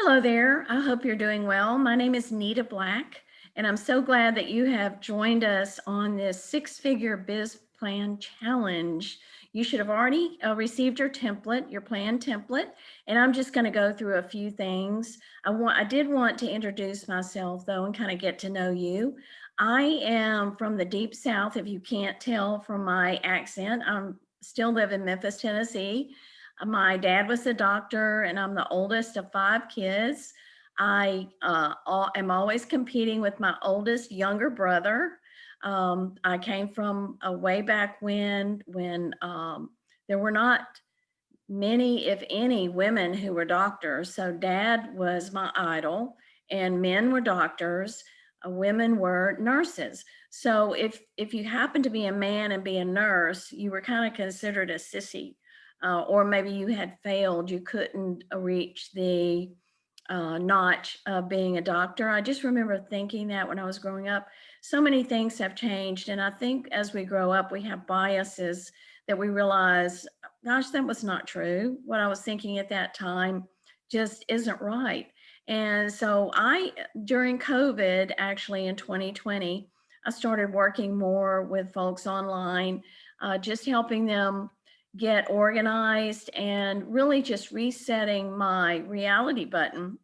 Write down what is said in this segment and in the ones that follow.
Hello there. I hope you're doing well. My name is Nita Black, and I'm so glad that you have joined us on this six-figure biz plan challenge. You should have already received your template, your plan template, and I'm just going to go through a few things. I did want to introduce myself though and kind of get to know you. I am from the deep South, if you can't tell from my accent. I'm still live in Memphis, Tennessee. My dad was a doctor, and I'm the oldest of 5 kids. I am always competing with my oldest younger brother. I came from a way back when there were not many, if any, women who were doctors. So dad was my idol, and men were doctors. Women were nurses. So if you happen to be a man and be a nurse, you were kind of considered a sissy, or maybe you had failed. You couldn't reach the notch of being a doctor. I just remember thinking that when I was growing up. So many things have changed, and I think as we grow up, we have biases that we realize, gosh, that was not true. What I was thinking at that time just isn't right. And so during COVID, actually in 2020, I started working more with folks online, just helping them get organized and really just resetting my reality button.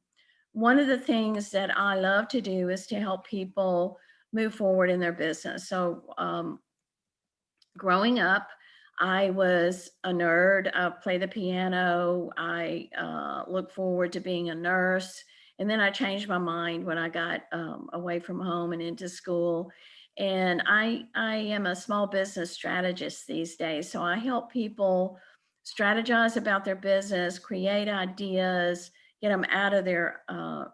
One of the things that I love to do is to help people move forward in their business. So growing up, I was a nerd. I played the piano. I look forward to being a nurse. And then I changed my mind when I got away from home and into school. And I am a small business strategist these days. So I help people strategize about their business, create ideas, get them out of their,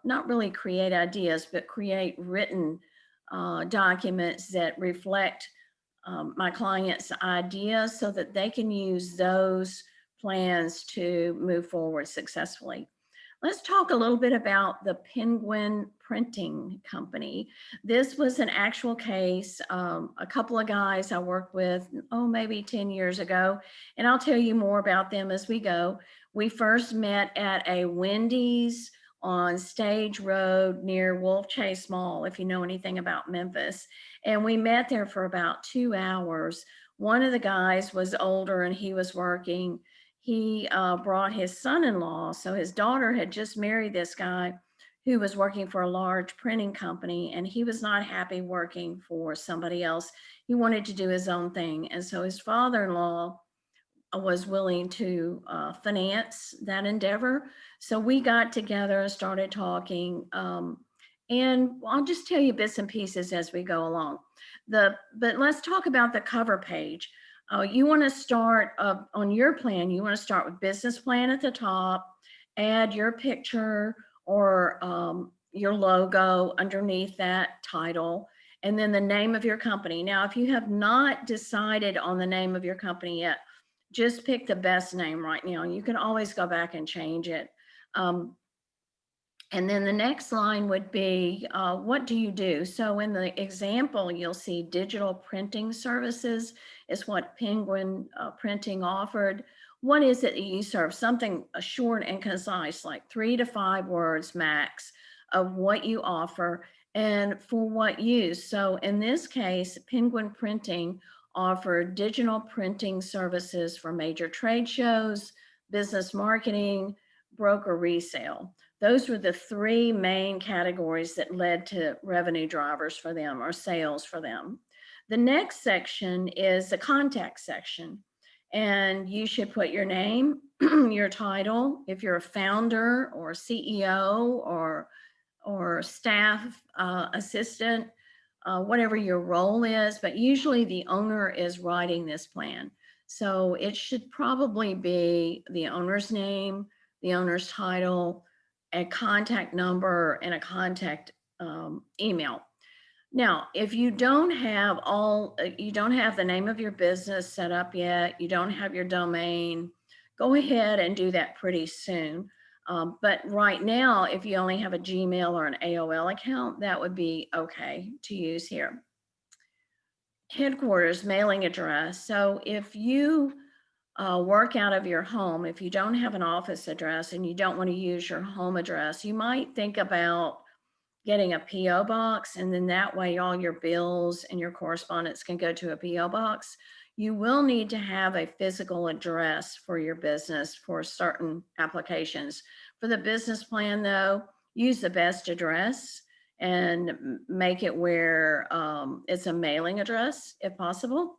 not really create ideas, but create written documents that reflect my clients' ideas so that they can use those plans to move forward successfully. Let's talk a little bit about the Penguin Printing Company. This was an actual case. A couple of guys I worked with, maybe 10 years ago, and I'll tell you more about them as we go. We first met at a Wendy's on Stage Road near Wolf Chase Mall, if you know anything about Memphis. And we met there for about 2 hours. One of the guys was older and he was working. He brought his son-in-law. So his daughter had just married this guy who was working for a large printing company, and he was not happy working for somebody else. He wanted to do his own thing. And so his father-in-law was willing to finance that endeavor. So we got together and started talking. And I'll just tell you bits and pieces as we go along. But let's talk about the cover page. You want to start on your plan. You want to start with business plan at the top, add your picture or your logo underneath that title, and then the name of your company. Now, if you have not decided on the name of your company yet, just pick the best name right now. You can always go back and change it. And then the next line would be, what do you do? So in the example, you'll see digital printing services is what Penguin Printing offered. What is it that you serve? Something short and concise, like 3 to 5 words max of what you offer and for what use. So in this case, Penguin Printing offered digital printing services for major trade shows, business marketing, broker resale. Those were the 3 main categories that led to revenue drivers for them or sales for them. The next section is the contact section. And you should put your name, your title, if you're a founder or CEO or staff assistant, whatever your role is, but usually the owner is writing this plan. So it should probably be the owner's name, the owner's title, a contact number, and a contact email. Now, if you don't have you don't have the name of your business set up yet, you don't have your domain, go ahead and do that pretty soon. But right now, if you only have a Gmail or an AOL account, that would be okay to use here. Headquarters mailing address. So if you work out of your home, if you don't have an office address and you don't want to use your home address, you might think about getting a PO box, and then that way all your bills and your correspondence can go to a PO box. You will need to have a physical address for your business for certain applications. For the business plan though, use the best address and make it where it's a mailing address if possible.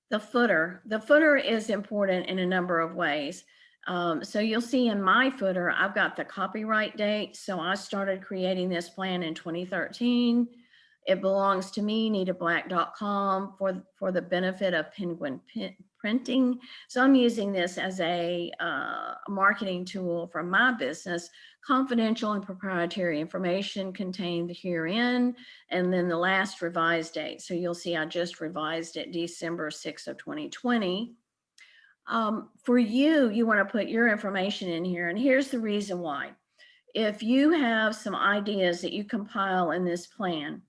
The footer is important in a number of ways. So you'll see in my footer, I've got the copyright date. So I started creating this plan in 2013. It belongs to me, nitablack.com, for the benefit of Penguin Printing. So I'm using this as a marketing tool for my business. Confidential and proprietary information contained herein, and then the last revised date. So you'll see I just revised it December 6th of 2020. For you, you want to put your information in here, and here's the reason why. If you have some ideas that you compile in this plan,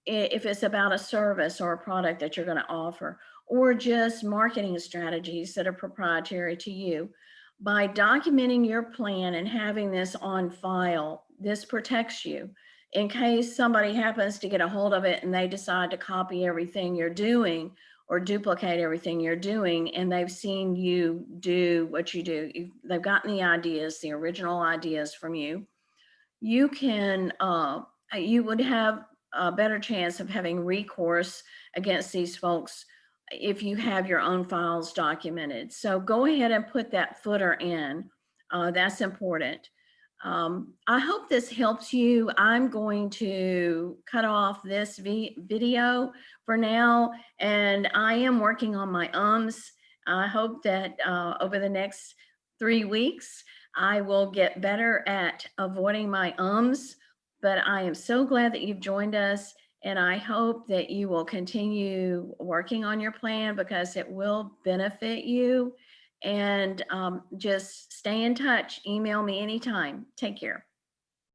if it's about a service or a product that you're going to offer, or just marketing strategies that are proprietary to you, by documenting your plan and having this on file, this protects you in case somebody happens to get a hold of it and they decide to copy everything you're doing or duplicate everything you're doing, and they've seen you do what you do. They've gotten the ideas, the original ideas from you. You can, you would have a better chance of having recourse against these folks if you have your own files documented. So go ahead and put that footer in. That's important. I hope this helps you. I'm going to cut off this video for now, and I am working on my ums. I hope that over the next 3 weeks, I will get better at avoiding my ums, but I am so glad that you've joined us, and I hope that you will continue working on your plan because it will benefit you. And just stay in touch. Email me anytime. Take care.